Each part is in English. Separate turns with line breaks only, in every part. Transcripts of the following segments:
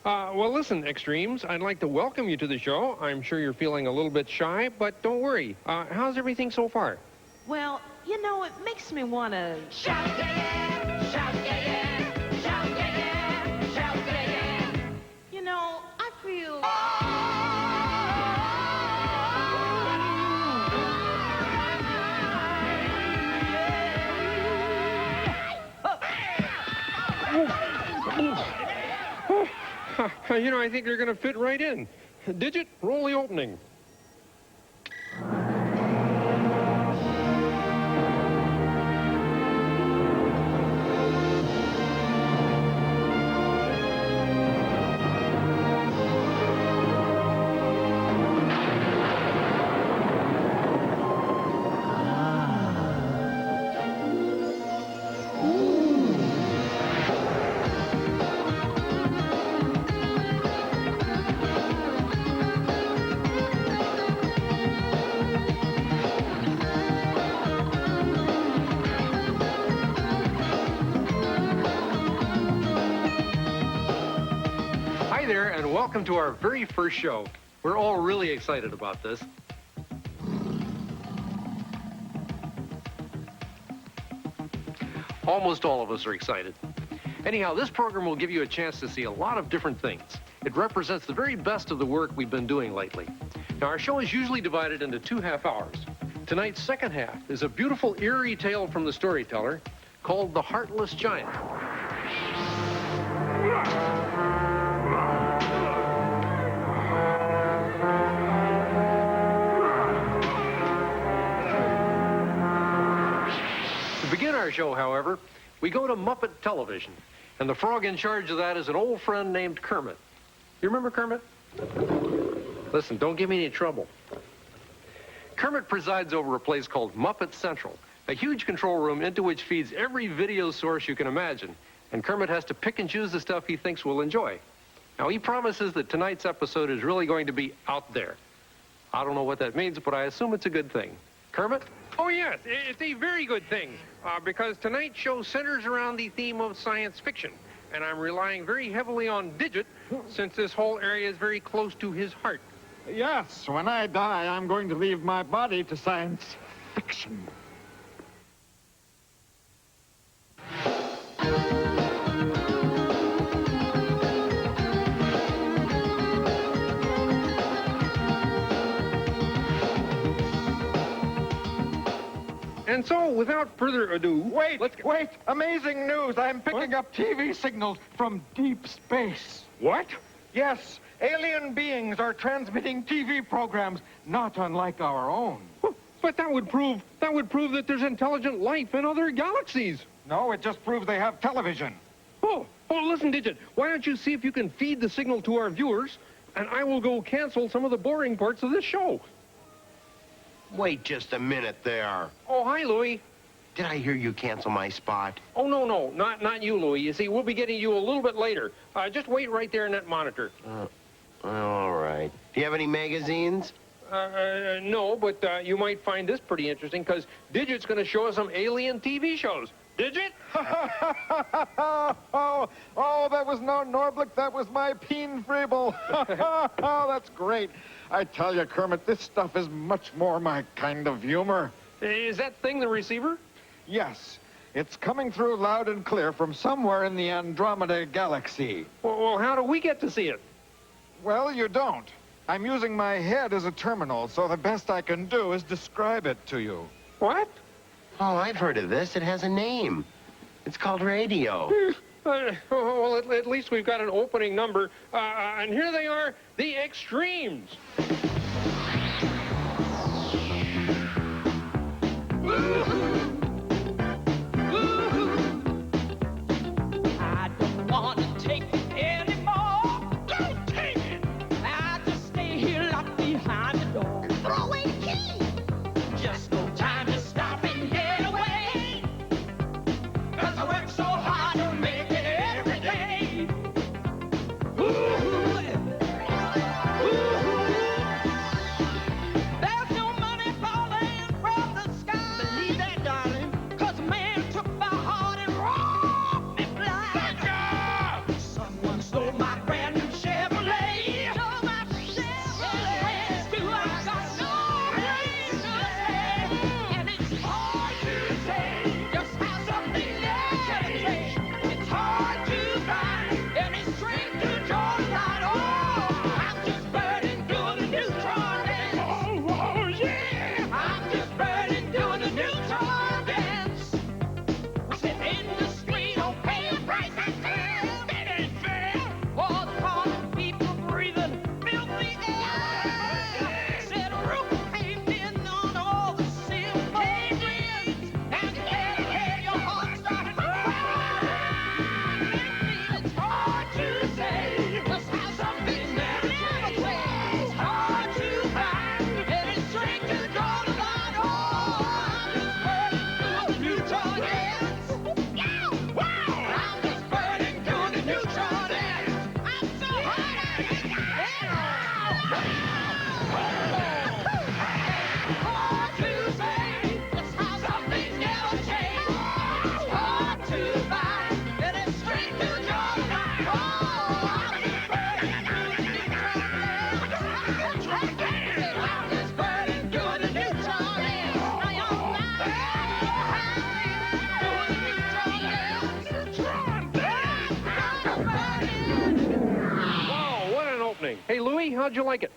Well, listen, Extremes, I'd like to welcome you to the show. I'm sure you're feeling a little bit shy, but don't worry. How's everything so far?
Well, you know, it makes me want to...
Shout, yeah, yeah! Shout, yeah, yeah! Shout, yeah, yeah! Shout, yeah, yeah!
You know, I feel...
You know, I think they're going to fit right in. Digit, roll the opening. Hi there, and welcome to our very first show. We're all really excited about this. Almost all of us are excited. Anyhow, this program will give you a chance to see a lot of different things. It represents the very best of the work we've been doing lately. Now, our show is usually divided into 2 half hours. Tonight's second half is a beautiful, eerie tale from the storyteller called The Heartless Giant. To begin our show, however, we go to Muppet Television, and the frog in charge of that is an old friend named Kermit. You remember Kermit? Listen, don't give me any trouble. Kermit presides over a place called Muppet Central, a huge control room into which feeds every video source you can imagine, and Kermit has to pick and choose the stuff he thinks we'll enjoy. Now, he promises that tonight's episode is really going to be out there. I don't know what that means, but I assume it's a good thing. Kermit? Oh, yes, it's a very good thing, because tonight's show centers around the theme of science fiction, and I'm relying very heavily on Digit, since this whole area is very close to his heart.
Yes, when I die, I'm going to leave my body to science fiction.
And so, without further ado...
Wait! Amazing news! I'm picking up TV signals from deep space.
What?
Yes, alien beings are transmitting TV programs not unlike our own.
But that would prove that there's intelligent life in other galaxies.
No, it just proves they have television.
Oh, listen, Digit, why don't you see if you can feed the signal to our viewers, and I will go cancel some of the boring parts of this show.
Wait just a minute there.
Oh, hi, Louie.
Did I hear you cancel my spot?
Oh, no, not you, Louie. You see, we'll be getting you a little bit later. Just wait right there in that monitor.
All right. Do you have any magazines?
No, but you might find this pretty interesting, because Digit's going to show us some alien TV shows. Digit?
oh, that was no Norblick. That was my Peen Frieble. Oh, that's great. I tell you, Kermit, this stuff is much more my kind of humor.
Is that thing the receiver?
Yes. It's coming through loud and clear from somewhere in the Andromeda Galaxy.
Well, how do we get to see it?
Well, you don't. I'm using my head as a terminal, so the best I can do is describe it to you.
What?
Oh, I've heard of this. It has a name. It's called radio.
Well, at least we've got an opening number. And here they are, the Extremes.
I don't want to take it anymore. Don't take it. I just stay here locked behind the door. Throw away the key. Just no time to stop and get away. 'Cause I work so hard to make it every day. There's no money falling from the sky. Believe that.
opening. Hey, Louie, how'd you like it?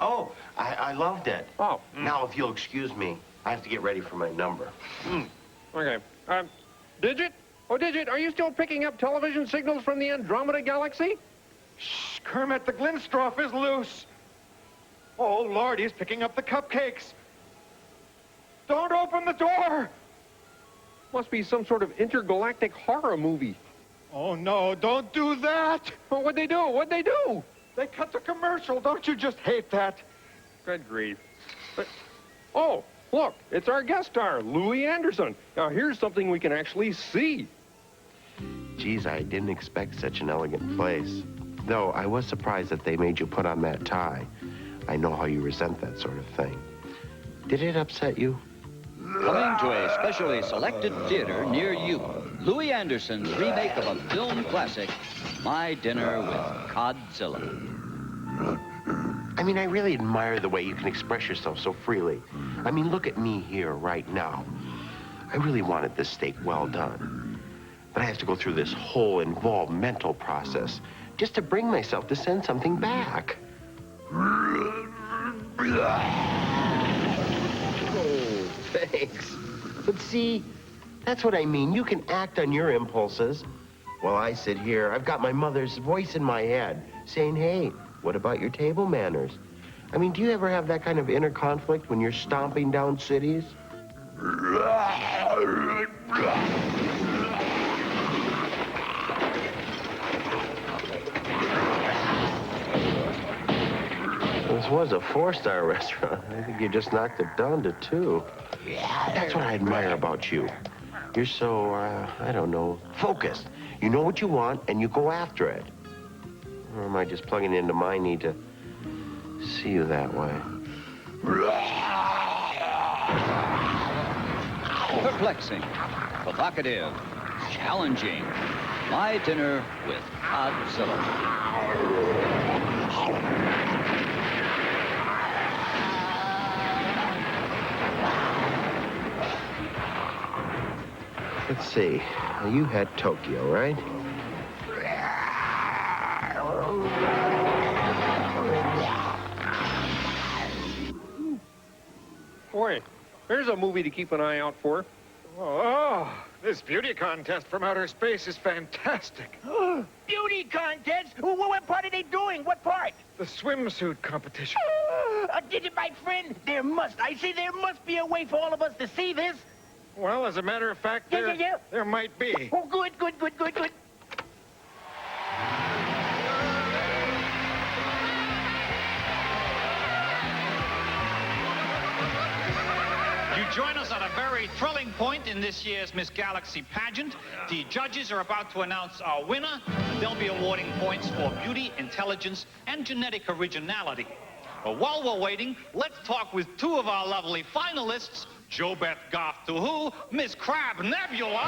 Oh, I loved it.
Oh.
Now, if you'll excuse me, I have to get ready for my number.
Okay. Digit? Oh, Digit, are you still picking up television signals from the Andromeda Galaxy?
Shh, Kermit, the Glintstroff is loose. Oh, Lord, he's picking up the cupcakes. Don't open the door.
Must be some sort of intergalactic horror movie.
Oh, no, don't do that.
Well, what'd they do? What'd they do?
They cut the commercial. Don't you just hate that?
Good grief. Oh, look, it's our guest star, Louis Anderson. Now, here's something we can actually see.
Geez, I didn't expect such an elegant place. Though I was surprised that they made you put on that tie. I know how you resent that sort of thing. Did it upset you?
Coming to a specially selected theater near you, Louis Anderson's remake of a film classic, My Dinner with Godzilla.
I mean, I really admire the way you can express yourself so freely. I mean, look at me here right now. I really wanted this steak well done. But I have to go through this whole involved mental process just to bring myself to send something back. Oh, thanks. But see, that's what I mean. You can act on your impulses. While I sit here, I've got my mother's voice in my head saying, hey, what about your table manners? I mean, do you ever have that kind of inner conflict when you're stomping down cities? This was a 4-star restaurant. I think you just knocked it down to 2. That's what I admire about you. You're so, I don't know, focused. You know what you want, and you go after it. Or am I just plugging into my need to see you that way?
Perplexing, provocative, challenging. My Dinner with Godzilla.
Let's see. Now, you had Tokyo, right?
Boy, there's a movie to keep an eye out for.
Oh, this beauty contest from outer space is fantastic.
Beauty contest? What part are they doing? What part?
The swimsuit competition.
My friend, there must be a way for all of us to see this.
Well, as a matter of fact, there might be.
Oh, good.
You join us at a very thrilling point in this year's Miss Galaxy pageant. The judges are about to announce our winner, and they'll be awarding points for beauty, intelligence, and genetic originality. But while we're waiting, let's talk with 2 of our lovely finalists, JoBeth Goff to who, Miss Crab Nebula.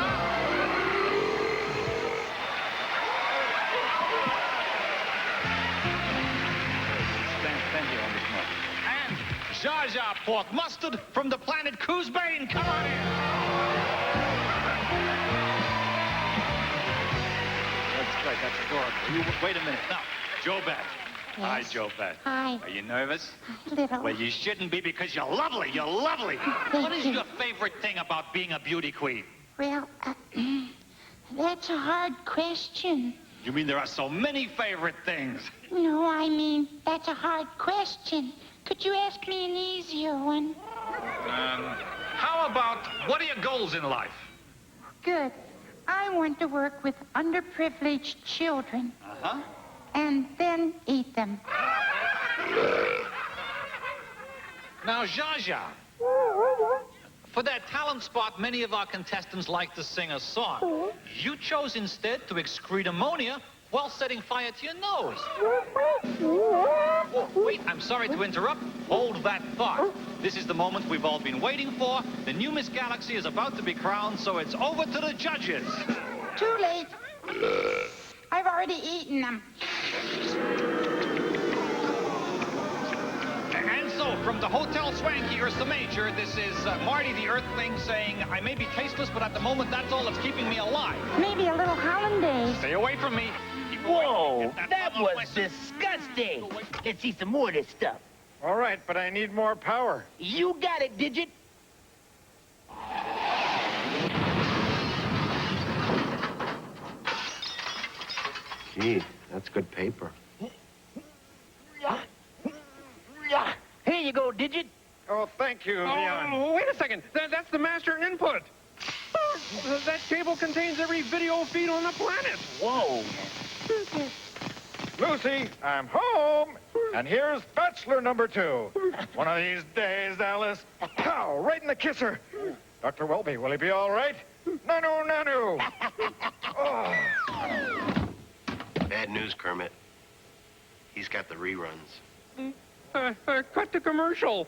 Stand here on this mark. And Jar Jar Pork Mustard from the planet Coosbane. Come on in. That's great. That's adorable. Wait a minute. Now, JoBeth.
Yes.
Hi, JoBeth.
Hi.
Are you nervous?
A little.
Well, you shouldn't be because you're lovely. You're lovely. What is your favorite thing about being a beauty queen?
Well, that's a hard question.
You mean there are so many favorite things?
No, I mean, that's a hard question. Could you ask me an easier one?
How about, what are your goals in life?
Good. I want to work with underprivileged children.
Uh-huh.
And then eat them.
Now, Jar Jar, for that talent spot, many of our contestants like to sing a song. You chose instead to excrete ammonia while setting fire to your nose. Oh, wait, I'm sorry to interrupt. Hold that thought. This is the moment we've all been waiting for. The new Miss Galaxy is about to be crowned, so it's over to the judges.
Too late. I've already eaten them.
And so, from the Hotel Swanky, Ursa Major, this is Marty the Earthling saying, I may be tasteless, but at the moment, that's all that's keeping me alive.
Maybe a little hollandaise.
Stay away from me.
Whoa, that was disgusting. stay. Let's see some more of this stuff.
All right, but I need more power.
You got it, Digit.
Gee, that's good paper.
Here you go, Digit.
Oh, thank you, Leon.
Oh, wait a second. That's the master input. That cable contains every video feed on the planet.
Whoa.
Lucy, I'm home. And here's bachelor number 2. One of these days, Alice. Pow, right in the kisser. Dr. Welby, will he be all right? Nanu, nanu. Oh.
Bad news, Kermit. He's got the reruns.
Cut the commercial.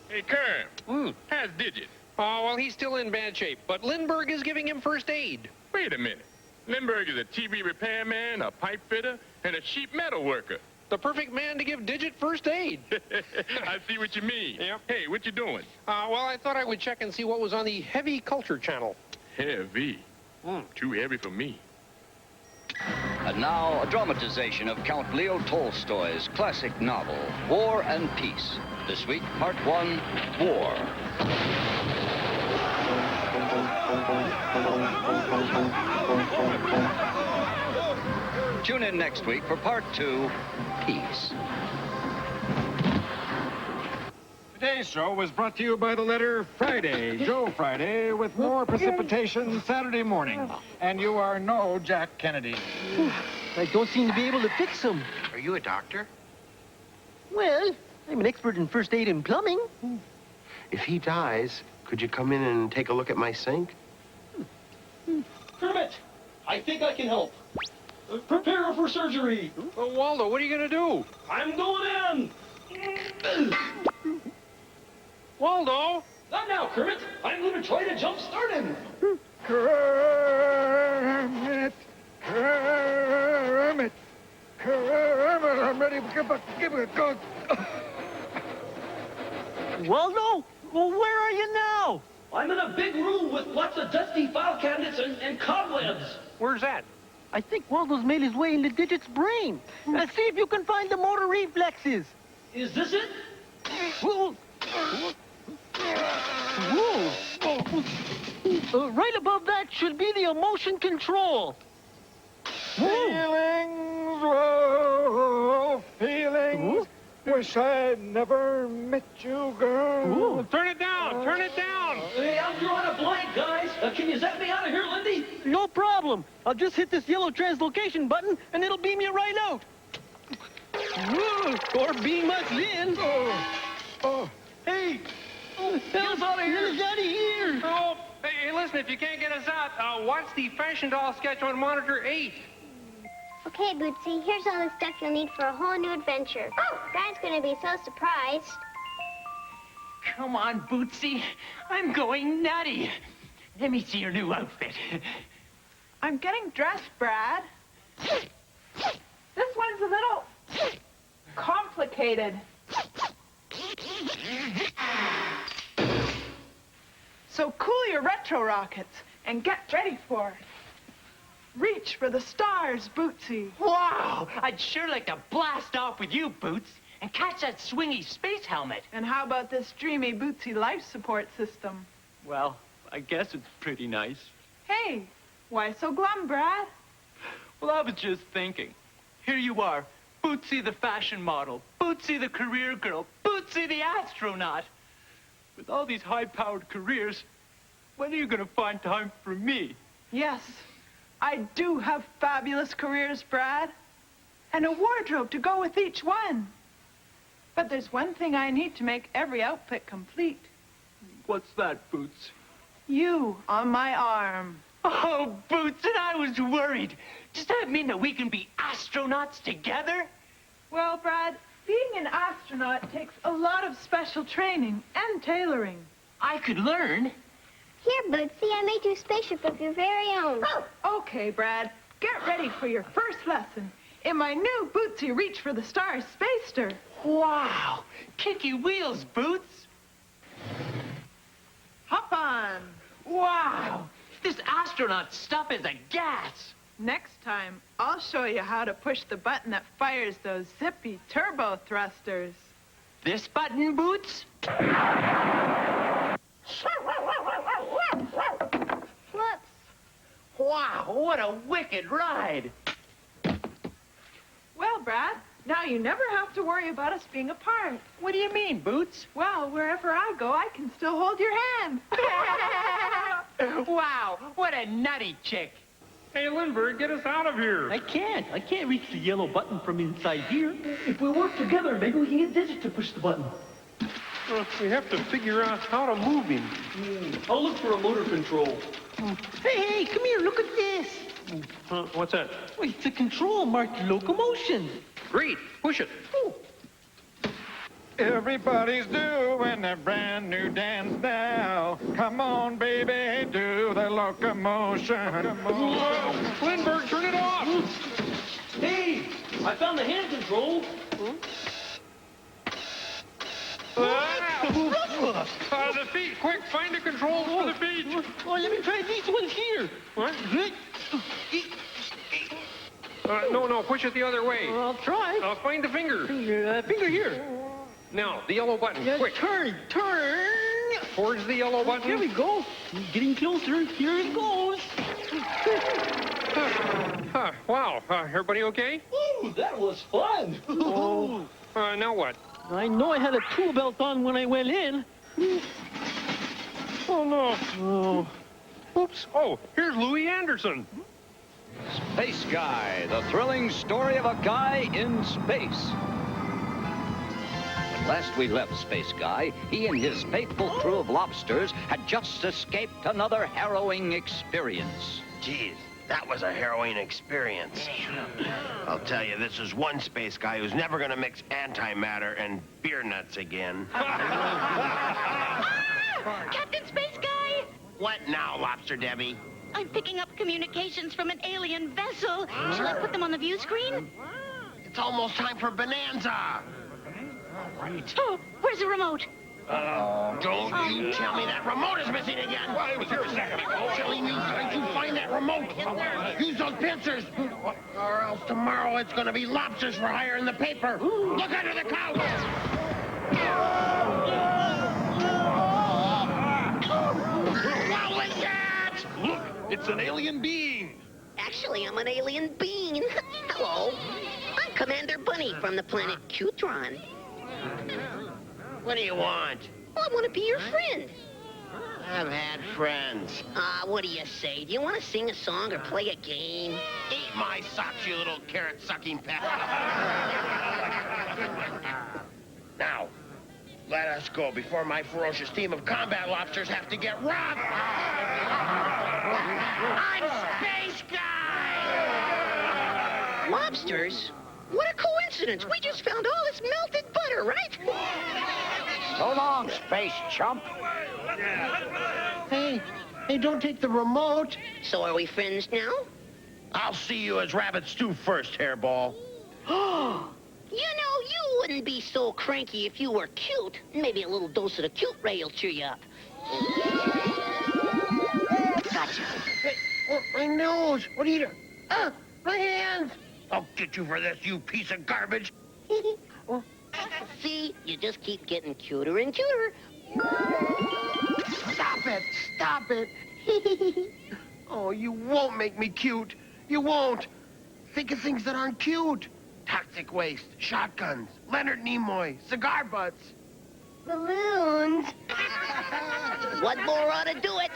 Hey, Kerm. How's Digit?
Oh, well, he's still in bad shape, but Lindbergh is giving him first aid.
Wait a minute. Lindbergh is a TV repairman, a pipe fitter, and a sheet metal worker.
The perfect man to give Digit first aid.
I see what you mean.
Yep.
Hey, what you doing?
Well, I thought I would check and see what was on the Heavy Culture channel.
Heavy. Too heavy for me.
And now, a dramatization of Count Leo Tolstoy's classic novel, War and Peace. This week, Part 1, War. Tune in next week for Part 2, Peace.
Today's show was brought to you by the letter Friday, Joe Friday, with more precipitation Saturday morning. And you are no Jack Kennedy.
I don't seem to be able to fix him.
Are you a doctor?
Well, I'm an expert in first aid and plumbing.
If he dies, could you come in and take a look at my sink?
Kermit, I think I can help. Prepare for surgery.
Waldo, what are you going to do?
I'm going in.
Waldo!
Not now, Kermit. I'm going to try to jump start him.
Kermit! Kermit! Kermit! I'm ready. Give it a go.
Waldo? Well, where are you now?
I'm in a big room with lots of dusty file cabinets and cobwebs.
Where's that?
I think Waldo's made his way into Digit's brain. Let's see if you can find the motor reflexes.
Is this it?
Whoa. Right above that should be the emotion control.
Feelings, whoa, feelings. Wish I'd never met you, girl.
Turn it down! Turn it down!
Hey, I'm drawing a blank, guys. Can you zap me out of here, Lindy?
No problem. I'll just hit this yellow translocation button, and it'll beam you right out. Or beam us in.
Hey,
Get us out of here. Get us out of here.
Oh, hey, listen, if you can't get us out, watch the fashion doll sketch on monitor 8.
Okay, Bootsy, here's all the stuff you'll need for a whole new adventure. Brad's gonna be so surprised.
Come on, Bootsy. I'm going nutty. Let me see your new outfit.
I'm getting dressed, Brad. This one's a little complicated. So cool your retro rockets and get ready for it. Reach for the stars, Bootsy.
Wow! I'd sure like to blast off with you, Boots, and catch that swingy space helmet.
And how about this dreamy Bootsy life support system?
Well, I guess it's pretty nice.
Hey, why so glum, Brad?
Well, I was just thinking. Here you are, Bootsy the fashion model, Bootsy the career girl, Bootsy the astronaut. With all these high-powered careers, when are you going to find time for me?
Yes, I do have fabulous careers, Brad. And a wardrobe to go with each one. But there's one thing I need to make every outfit complete.
What's that, Boots?
You on my arm.
Oh, Boots, and I was worried. Does that mean that we can be astronauts together?
Well, Brad, being an astronaut takes a lot of special training and tailoring.
I could learn.
Here, Bootsy, I made you a spaceship of your very own.
Okay, Brad, get ready for your first lesson in my new Bootsy Reach for the Stars Spacester.
Wow! Kicky wheels, Boots.
Hop on.
Wow! astronaut stuff is a gas.
Next time, I'll show you how to push the button that fires those zippy turbo thrusters.
This button, Boots?
Whoops.
Wow, what a wicked ride.
Well, Brad, now you never have to worry about us being apart.
What do you mean, Boots?
Well, wherever I go, I can still hold your hand.
Wow, what a nutty chick.
Hey, Lindbergh, get us out of here.
I can't reach the yellow button from inside here.
If we work together, maybe we can get Digit to push the button.
We have to figure out how to move him.
I'll look for a motor control.
Hey, come here, look at this.
What's that?
Oh, it's a control marked locomotion.
Great. Push it.
Everybody's doing a brand new dance now. Come on, baby, do the locomotion.
Whoa. Lindbergh, turn it off.
Hey, I found the hand control.
The feet, quick, find the controls for the feet.
Oh, let me try these ones here.
What? No, push it the other way.
I'll try.
Find the finger.
Finger here.
Now, the yellow button, quick.
Turn.
Towards the yellow button.
Here we go. Getting closer. Here it goes.
Wow, everybody okay?
Ooh, that was fun.
Now what?
I know I had a tool belt on when I went in.
Oh, no.
Oh.
Oops. Oh, here's Louis Anderson.
Space Guy, the thrilling story of a guy in space. When last we left Space Guy, he and his faithful crew of lobsters had just escaped another harrowing experience.
Geez, that was a harrowing experience. I'll tell you, this is one space guy who's never gonna mix antimatter and beer nuts again.
Captain Space Guy!
What now, Lobster Debbie?
I'm picking up communications from an alien vessel. Shall I put them on the view screen?
It's almost time for Bonanza.
Oh, where's the remote?
Don't you tell me that remote is missing again. Well, it was here a second ago. Telling you, trying to find that remote. Use those pincers. Or else tomorrow it's going to be lobsters for hire in the paper. Look under the couch. What was that?
Look, it's an alien being.
Actually, I'm an alien being. Hello. I'm Commander Bunny from the planet Qtron.
What do you want?
Well, I want to be your friend.
I've had friends.
What do you say? Do you want to sing a song or play a game?
Eat my socks, you little carrot-sucking pet. Now, let us go before my ferocious team of combat lobsters have to get robbed. I'm Space Guy!
Lobsters? What a coincidence. We just found all this melted butter, right?
So long, space chump. Hey, don't take the remote.
So are we friends now?
I'll see you as rabbit stew first, hairball.
You know, you wouldn't be so cranky if you were cute. Maybe a little dose of the cute ray will cheer you up. Gotcha.
Hey, my nose. What are you doing? My hands. I'll get you for this, you piece of garbage.
See, you just keep getting cuter and cuter.
Stop it. Oh, you won't make me cute. You won't. Think of things that aren't cute. Toxic waste, shotguns, Leonard Nimoy, cigar butts.
Balloons.
What more ought to do it?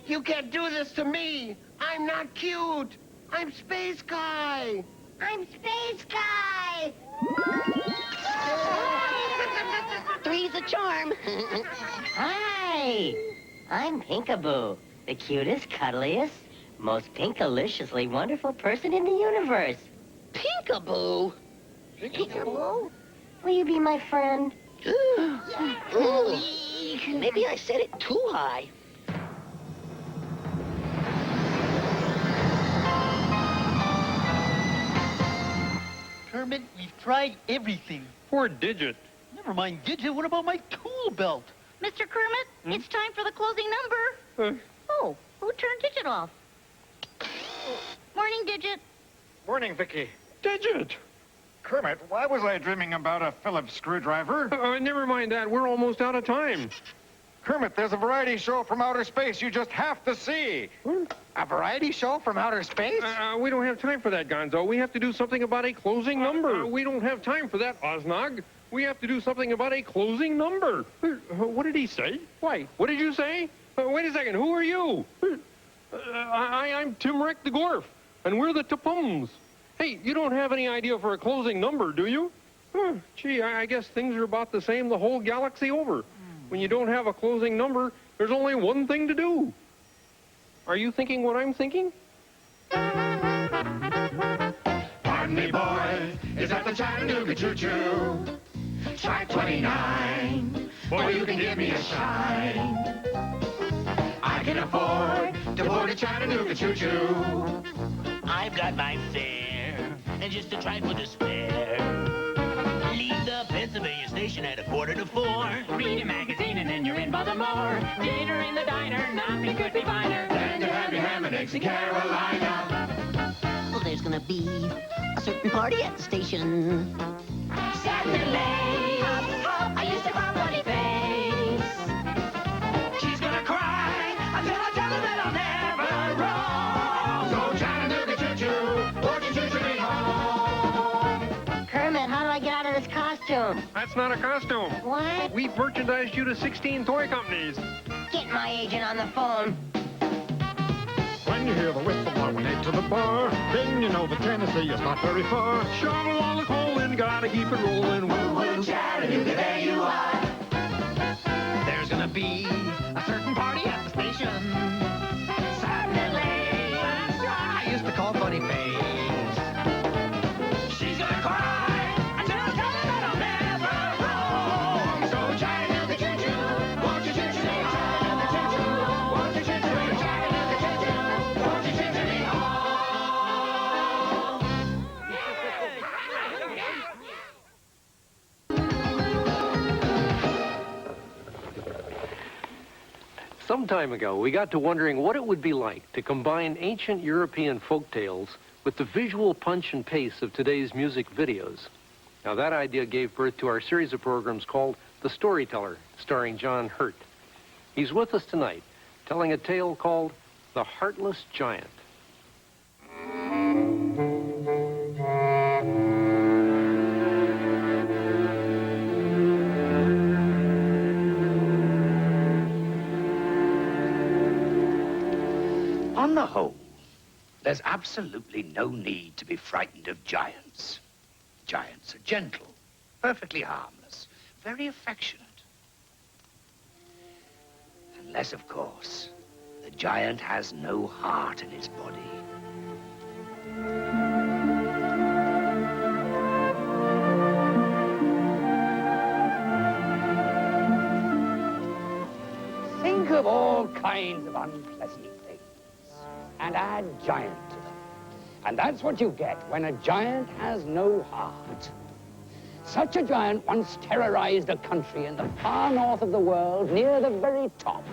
You can't do this to me. I'm not cute. I'm Space Guy.
I'm Space Guy.
Three's a charm.
Hi, I'm Pinkaboo, the cutest, cuddliest, most pinkaliciously wonderful person in the universe.
Pinkaboo?
Pinkaboo? Will you be my friend?
Ooh, maybe I said it too high.
Kermit, we've tried everything.
Poor Digit.
Never mind Digit, what about my tool belt?
Mr. Kermit, it's time for the closing number. Oh, who turned Digit
it off.
Morning, Digit.
Morning, Vicky.
Digit!
Kermit, why was I dreaming about a Phillips screwdriver?
Never mind that. We're almost out of time.
Kermit, there's a variety show from outer space you just have to see.
A variety show from outer space?
We don't have time for that, Gonzo. We have to do something about a closing number. We don't have time for that, Oznog. We have to do something about a closing number. What did he say? Why? What did you say? Wait a second. Who are you? I'm Tim Rick the Gorf, and we're the Tapums. Hey, you don't have any idea for a closing number, do you? Gee, I guess things are about the same the whole galaxy over. When you don't have a closing number, there's only one thing to do. Are you thinking what I'm thinking?
Pardon me, boys, is that the Chattanooga choo-choo? Track 29, boy, you can give me a shine. I can afford to board a Chattanooga choo-choo.
I've got my fare, and just a trifle to spare. Leave the Pennsylvania station at 3:45. Read a magazine and then you're in Baltimore. Dinner in the diner, nothing could be finer
Then to have your ham and eggs in Carolina.
Well, there's gonna be a certain party at the station.
Saturday, I used to call Funny Face. She's gonna cry until I tell her that I'll never roam.
So Chattanooga choo-choo, won't you choo-choo me home?
Kermit, how do I get out of this costume?
That's not a costume.
What?
We've merchandised you to 16 toy companies.
Get my agent on the phone.
When you hear the whistle blowing into the bar, then you know that Tennessee is not very far.
Shovel all the coal in, gotta keep it rolling.
Woo-woo, Chattanooga, there you are.
There's gonna be a certain party at the station. Saturday, I used to call Funny Face. She's gonna cry until I tell her that I'll never roam.
So Chattanooga choo-choo, won't you choo-choo me home? Won't you choo-choo me home? Chattanooga choo-choo, won't you choo-choo me home?
Some time ago, we got to wondering what it would be like to combine ancient European folk tales with the visual punch and pace of today's music videos. Now, that idea gave birth to our series of programs called The Storyteller, starring John Hurt. He's with us tonight, telling a tale called The Heartless Giant.
On the whole, there's absolutely no need to be frightened of giants. Giants are gentle, perfectly harmless, very affectionate. Unless, of course, the giant has no heart in his body. Think of all kinds of unpleasant things and add giant to them. And that's what you get when a giant has no heart. Such a giant once terrorized a country in the far north of the world, near the very top.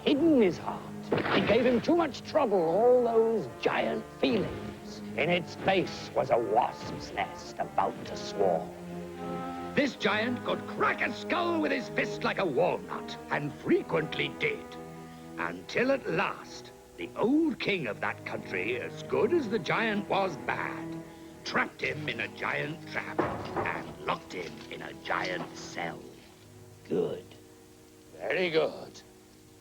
He'd hidden his heart. It gave him too much trouble, all those giant feelings. In its base was a wasp's nest about to swarm. This giant could crack a skull with his fist like a walnut, and frequently did. Until at last, the old king of that country, as good as the giant was bad, trapped him in a giant trap and locked him in a giant cell. Good. Very good.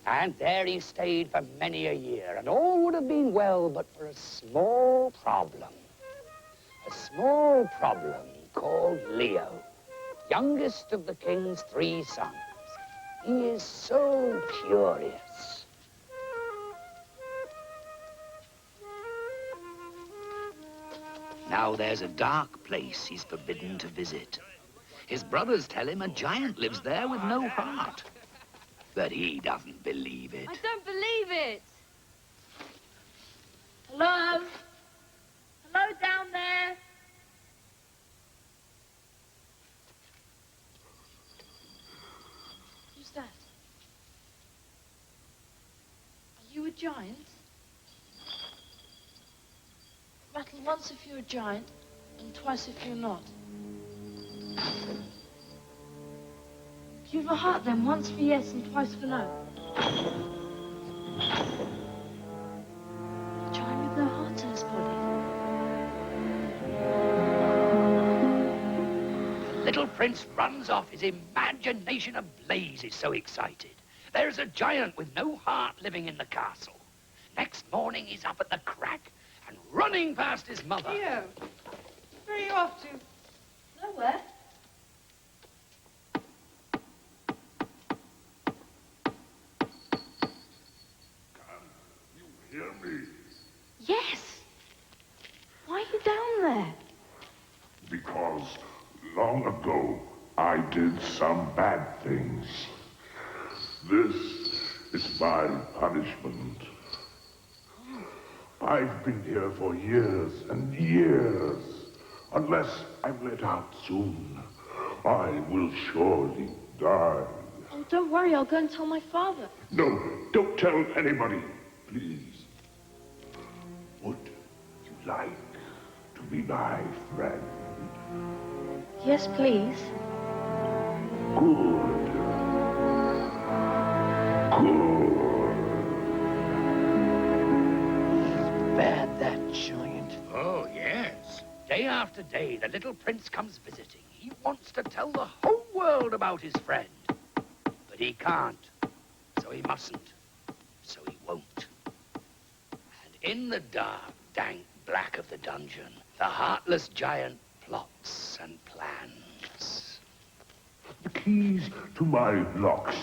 And there he stayed for many a year, and all would have been well but for a small problem. A small problem called Leo, youngest of the king's 3 sons. He is so curious. Now there's a dark place he's forbidden to visit. His brothers tell him a giant lives there with no heart. But he doesn't believe it.
I don't believe it. Hello? Hello down there? Who's that? Are you a giant? Once if you're a giant, and twice if you're not. You've a heart then, once for yes and twice for no. A giant with no heart in his body.
The little prince runs off, his imagination ablaze. He's so excited. There's a giant with no heart living in the castle. Next morning, he's up at the crack and running past his mother.
Leo, where are you off to?
Nowhere.
Hear me?
Yes. Why are you down there?
Because long ago I did some bad things. This is my punishment. I've been here for years and years. Unless I'm let out soon, I will surely die.
Oh, don't worry. I'll go and tell my father.
No, don't tell anybody, please. Would you like to be my friend?
Yes, please.
Good. Good.
Bad, that giant. Oh, yes. Day after day, the little prince comes visiting. He wants to tell the whole world about his friend. But he can't. So he mustn't. So he won't. And in the dark, dank black of the dungeon, the heartless giant plots and plans.
The keys to my locks.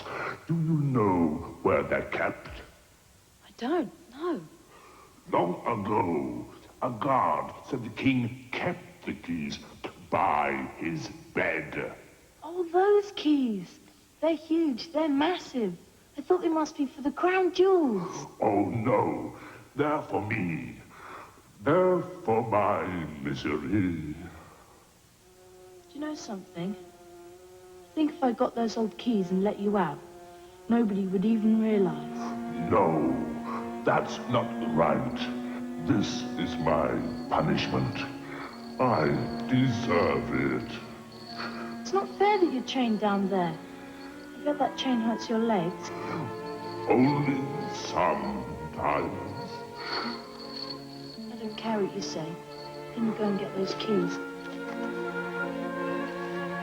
Do you know where they're kept?
I don't. No.
Long ago, a guard said the king kept the keys by his bed.
Oh, those keys. They're huge. They're massive. I thought they must be for the crown jewels.
Oh, no. They're for me. They're for my misery.
Do you know something? I think if I got those old keys and let you out, nobody would even realize.
No, that's not right. This is my punishment. I deserve it.
It's not fair that you're chained down there. I bet that chain hurts your legs.
Only sometimes.
I don't care what you say. Then you go and get those keys.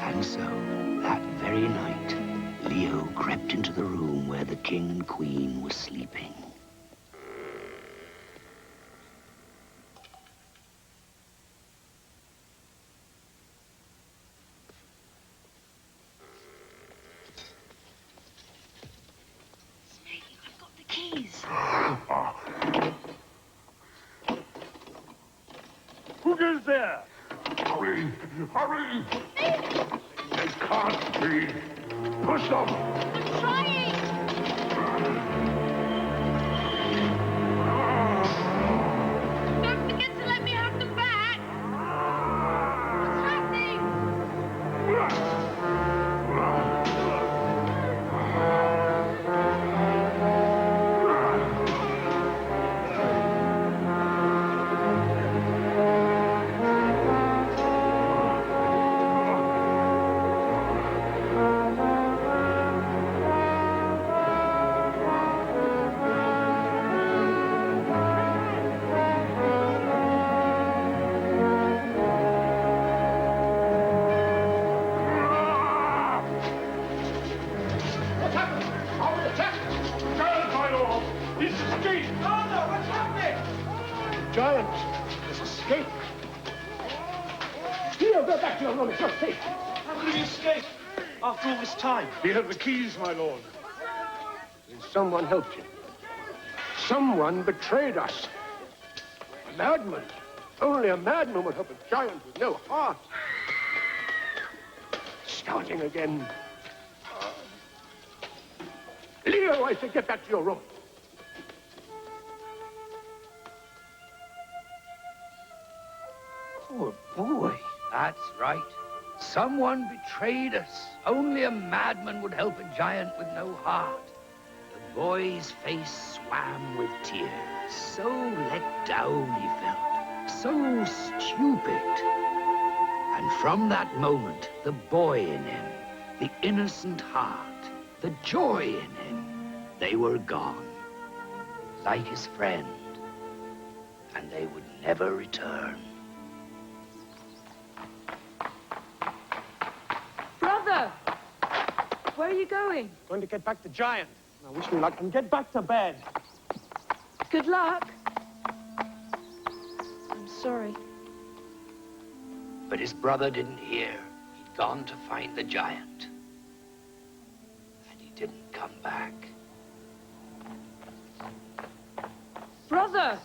And so, that very night, Leo crept into the room where the king and queen were sleeping.
Snake, I've got the keys.
Who goes there? Hurry! Hurry! They can't be. Push them!
I'm trying. Don't forget to let me have them back. What's happening?
What's happened? I was attacked! Giant, my lord! He's escaped! Father, what's happening? Giant has escaped. Leo, go back to your room. It's not safe.
How did he escape after all this time?
He had the keys, my lord.
And someone helped you. Someone betrayed us. A madman. Only a madman would help a giant with no heart. Starting again. Leo, I say, get back to your room.
Poor boy. That's right. Someone betrayed us. Only a madman would help a giant with no heart. The boy's face swam with tears. So let down he felt. so stupid. And from that moment, the boy in him, the innocent heart, the joy in him, they were gone. Like his friend. And they would never return.
Brother! Where are you going?
Going to get back to Giant. Now wish me luck and get back to bed.
Good luck. I'm sorry.
But his brother didn't hear. He'd gone to find the giant. And he didn't come back.
Brother!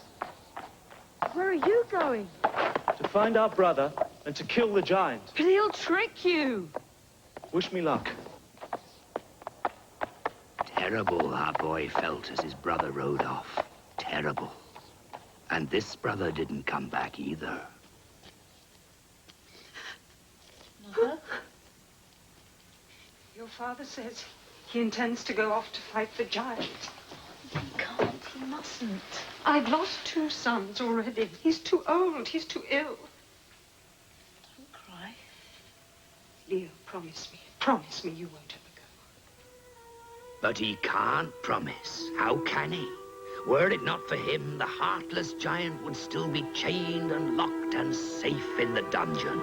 Where are you going?
To find our brother and to kill the giant.
But he'll trick you.
Wish me luck.
Terrible our boy felt as his brother rode off. Terrible. And this brother didn't come back either.
Mother? Your father says he intends to go off to fight the giant. He can't. He mustn't. I've lost 2 sons already. He's too old. He's too ill. Don't cry. Leo, promise me. Promise me you won't ever go.
But he can't promise. How can he? Were it not for him, the heartless giant would still be chained and locked and safe in the dungeon.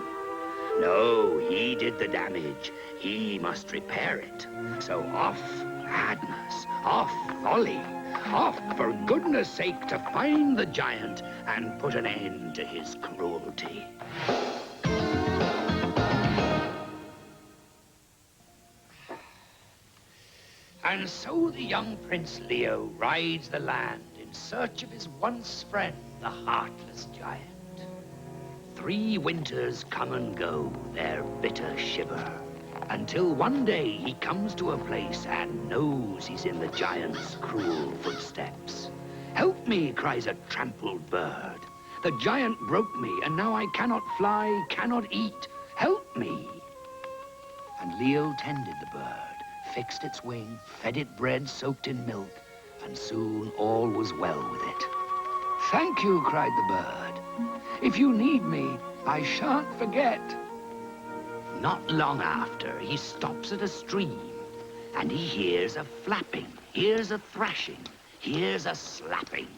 No, he did the damage. He must repair it. So off, madness, off, folly, off, for goodness sake, to find the giant and put an end to his cruelty. And so the young Prince Leo rides the land in search of his once friend, the heartless giant. 3 winters come and go, their bitter shiver, until one day he comes to a place and knows he's in the giant's cruel footsteps. Help me, cries a trampled bird. The giant broke me, and now I cannot fly, cannot eat. Help me. And Leo tended the bird, fixed its wing, fed it bread soaked in milk, and soon all was well with it. Thank you, cried the bird. If you need me, I shan't forget. Not long after, he stops at a stream, and he hears a flapping, hears a thrashing, hears a slapping.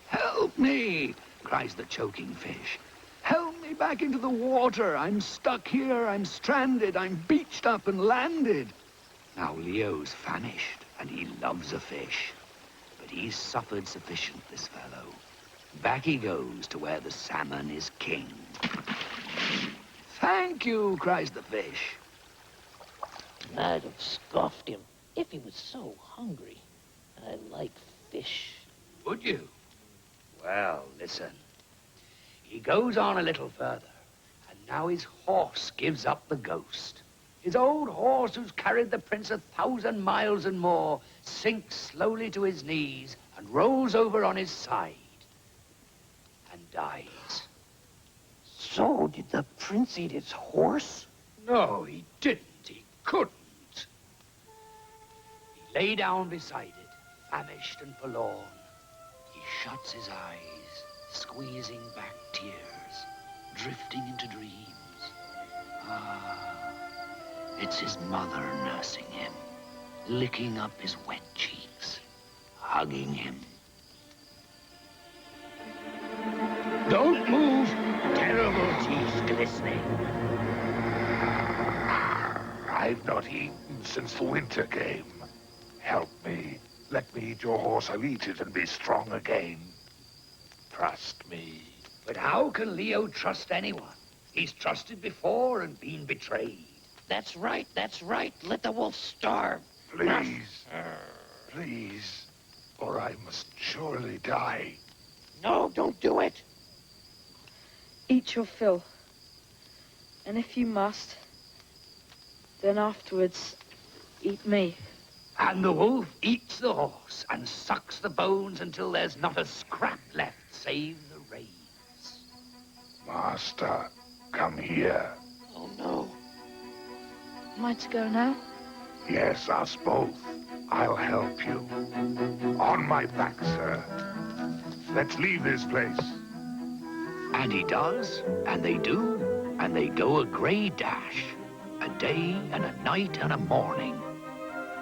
Help me, cries the choking fish. Help me back into the water. I'm stuck here, I'm stranded, I'm beached up and landed. Now Leo's famished, and he loves a fish. But he's suffered sufficient, this fellow. Back he goes to where the salmon is king. Thank you, cries the fish.
I'd have scoffed him if he was so hungry. I like fish.
Would you? Well, listen. He goes on a little further, and now his horse gives up the ghost. His old horse, who's carried the prince 1,000 miles and more, sinks slowly to his knees and rolls over on his side and dies.
So, did the prince eat his horse?
No, he didn't. He couldn't. He lay down beside it, famished and forlorn. He shuts his eyes, squeezing back tears, drifting into dreams. Ah, it's his mother nursing him, licking up his wet cheeks, hugging him. Don't move! Terrible teeth glistening.
I've not eaten since the winter came. Help me. Let me eat your horse. I'll eat it and be strong again. Trust me.
But how can Leo trust anyone? He's trusted before and been betrayed.
That's right, that's right. Let the wolf starve.
Please. Please. Or I must surely die.
No, don't do it.
Eat your fill. And if you must, then afterwards, eat me.
And the wolf eats the horse and sucks the bones until there's not a scrap left save the reins.
Master, come here.
Oh, no.
Am I to go now?
Yes, us both. I'll help you. On my back, sir. Let's leave this place.
And he does, and they do, and they go a grey dash. A day and a night and a morning.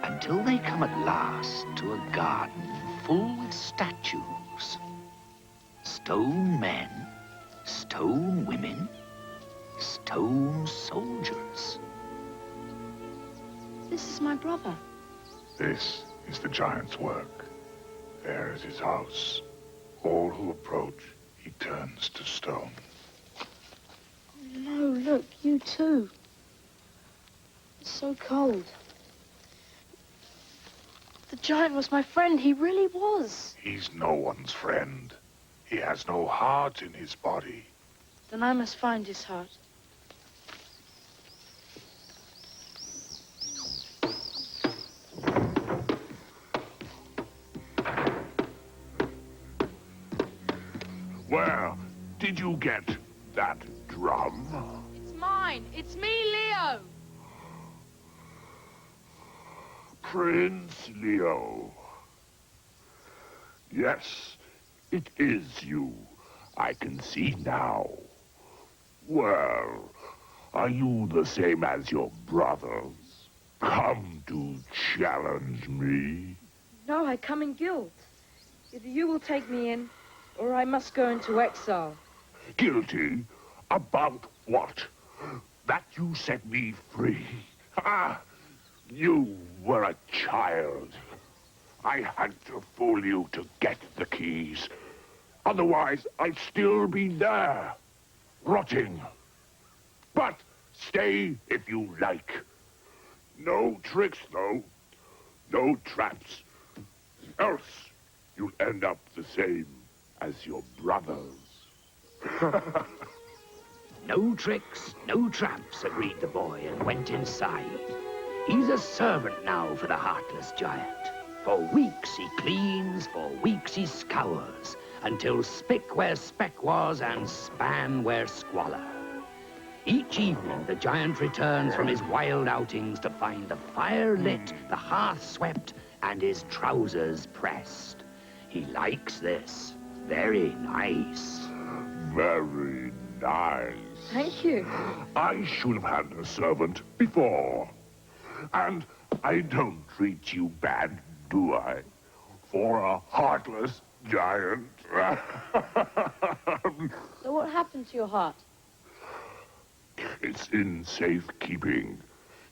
Until they come at last to a garden full with statues. Stone men, stone women, stone soldiers.
This is my brother.
This is the giant's work. There is his house. All who approach, he turns to stone.
Oh, no, look, you too. It's so cold. The giant was my friend. He really was.
He's no one's friend. He has no heart in his body.
Then I must find his heart.
Where did you get that drum?
It's mine. It's me, Leo.
Prince Leo. Yes, it is you. I can see now. Well, are you the same as your brothers? Come to challenge me?
No, I come in guilt. Either you will take me in, or I must go into exile.
Guilty? About what? That you set me free? Ah, you were a child. I had to fool you to get the keys. Otherwise, I'd still be there, rotting. But stay if you like. No tricks, though. No traps. Else, you'll end up the same as your brothers.
No tricks, no traps, agreed the boy and went inside. He's a servant now for the heartless giant. For weeks he cleans, for weeks he scours, until spick where speck was and span where squalor. Each evening the giant returns from his wild outings to find the fire lit, the hearth swept, and his trousers pressed. He likes this. Very nice.
Very nice.
Thank you.
I should have had a servant before. And I don't treat you bad, do I? For a heartless giant.
So what happened to your heart?
It's in safekeeping.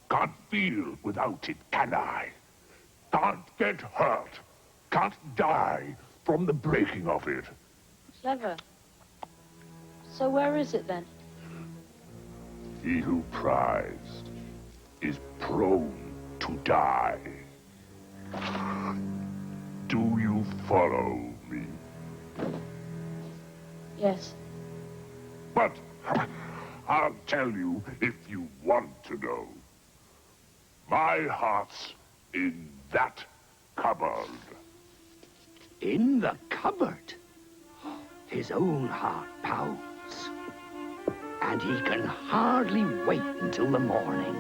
Can't feel without it, can I? Can't get hurt. Can't die from the breaking of it.
Clever. So where is it then?
He who prized is prone to die. Do you follow me?
Yes.
But I'll tell you if you want to know. My heart's in that cupboard.
In the cupboard? His own heart pounds. And he can hardly wait until the morning.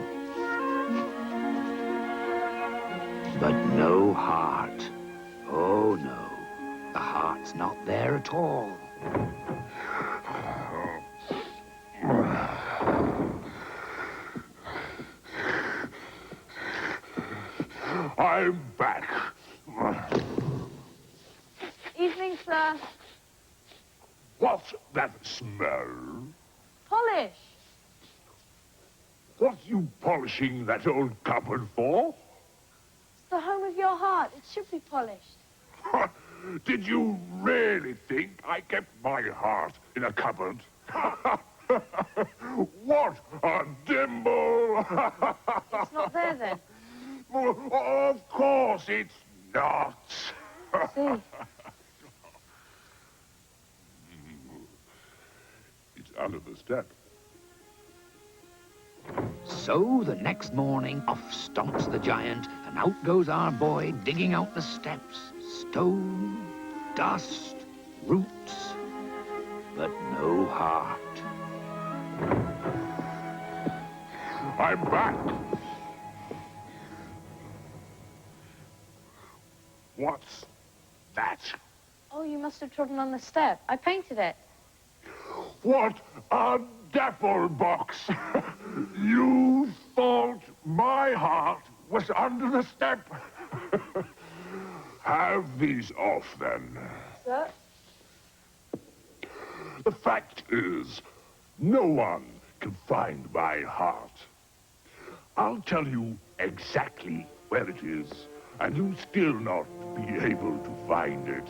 But no heart. Oh, no. The heart's not there at all.
I'm back.
Evening, sir.
What's that smell?
Polish.
What you polishing that old cupboard for?
It's the home of your heart. It should be polished.
Did you really think I kept my heart in a cupboard? What a dimple!
It's not there, then?
Of course it's not.
See.
It's under the step.
So the next morning, off stomps the giant, and out goes our boy digging out the steps. Stone, dust, roots, but no heart.
I'm back. What's that?
Oh, you must have trodden on the step. I painted it.
What a dapple box! You thought my heart was under the step. Have these off, then.
Sir?
The fact is, no one can find my heart. I'll tell you exactly where it is, and you'll still not be able to find it.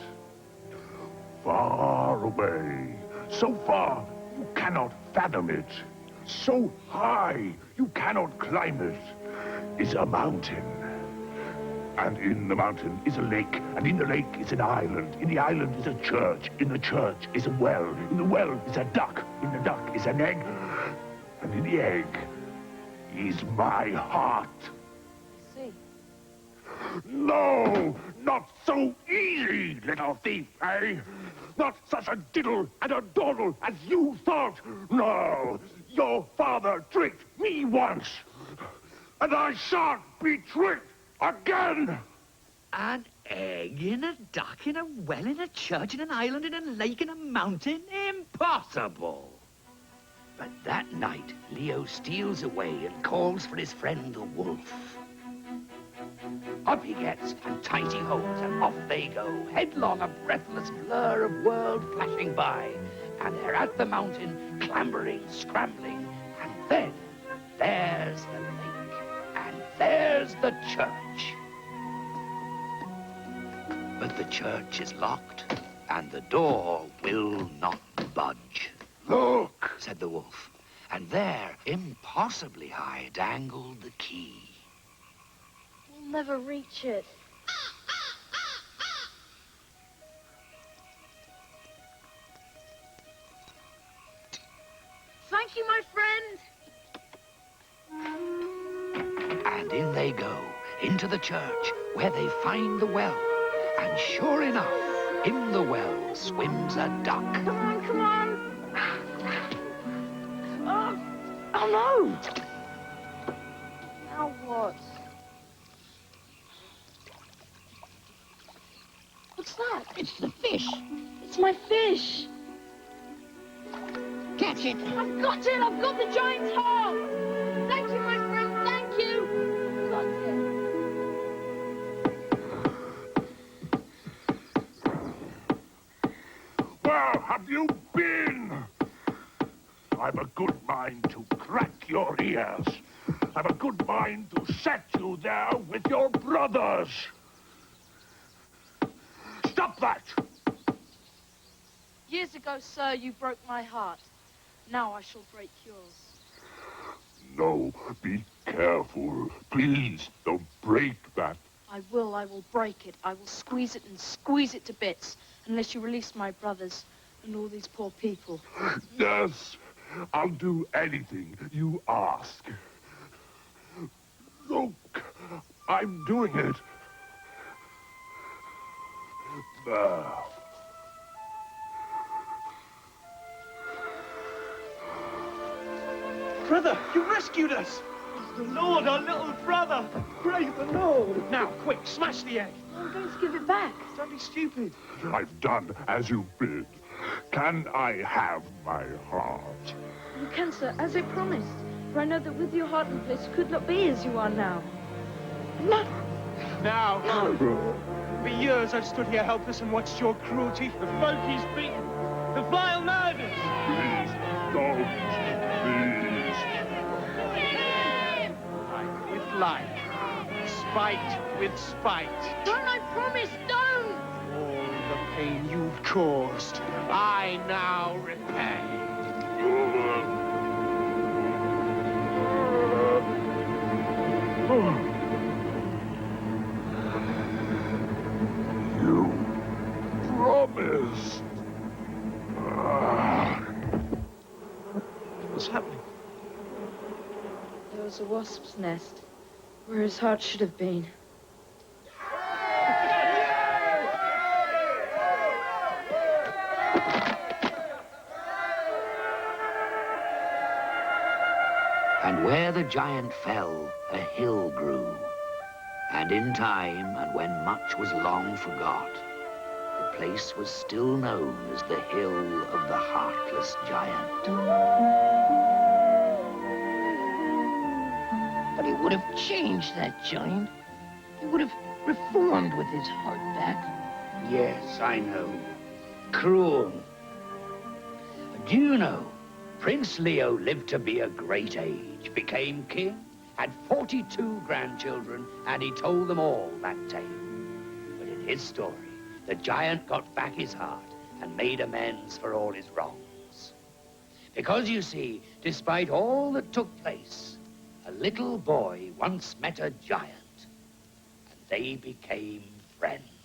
Far away, so far you cannot fathom it, so high you cannot climb it, is a mountain. And in the mountain is a lake, and in the lake is an island. In the island is a church. In the church is a well. In the well is a duck. In the duck is an egg. And in the egg is my heart.
See.
No, not so easy, little thief, eh? Not such a diddle and a dawdle as you thought. No, your father tricked me once, and I shan't be tricked again.
An egg in a duck, in a well, in a church, in an island, in a lake, in a mountain? Impossible. But that night, Leo steals away and calls for his friend the wolf. Up he gets, and tight he holds, and off they go, headlong, a breathless blur of world flashing by. And they're at the mountain, clambering, scrambling, and then there's the lake, and there's the church. But the church is locked, and the door will not budge.
Look,
said the wolf, and there, impossibly high, dangled the key.
We'll never reach it. Thank you, my friend.
And in they go, into the church, where they find the well. And sure enough, in the well swims a duck.
Come on, come on. Oh no! Now what? What's that?
It's the fish.
It's my fish.
Catch it.
I've got it! I've got the giant's heart! Thank you, my friend, thank you! Got it.
where have you been? I've a good mind to crack your ears. I've a good mind to set you there with your brothers. Stop that!
Years ago, sir, you broke my heart. Now I shall break yours.
No, be careful. Please, don't break that.
I will break it. I will squeeze it and squeeze it to bits, unless you release my brothers and all these poor people.
Yes, I'll do anything you ask. Look, I'm doing it. There.
Brother, you rescued us! The Lord, our little brother! Praise the Lord! Now, quick, smash the egg!
I'm going to give it back.
Don't be stupid.
I've done as you bid. Can I have my heart?
You can, sir, as I promised. For I know that with your heart in place, you could not be as you are now. No!
Now, for years I've stood here helpless and watched your cruelty. The folk he's beaten. The vile murders.
Please, don't. Please.
Like with like. Spite with spite.
Don't, I promise, don't!
All the pain you've caused, I now repay.
You promised.
What's happening?
There was a wasp's nest where his heart should have been.
And where the giant fell, a hill grew. And in time, and when much was long forgot, the place was still known as the Hill of the Heartless Giant.
But he would have changed that giant. He would have reformed with his heart back.
Yes, I know. Cruel. Do you know, Prince Leo lived to be a great age, became king, had 42 grandchildren, and he told them all that tale. But in his story, the giant got back his heart and made amends for all his wrongs. Because, you see, despite all that took place, a little boy once met a giant, and they became friends.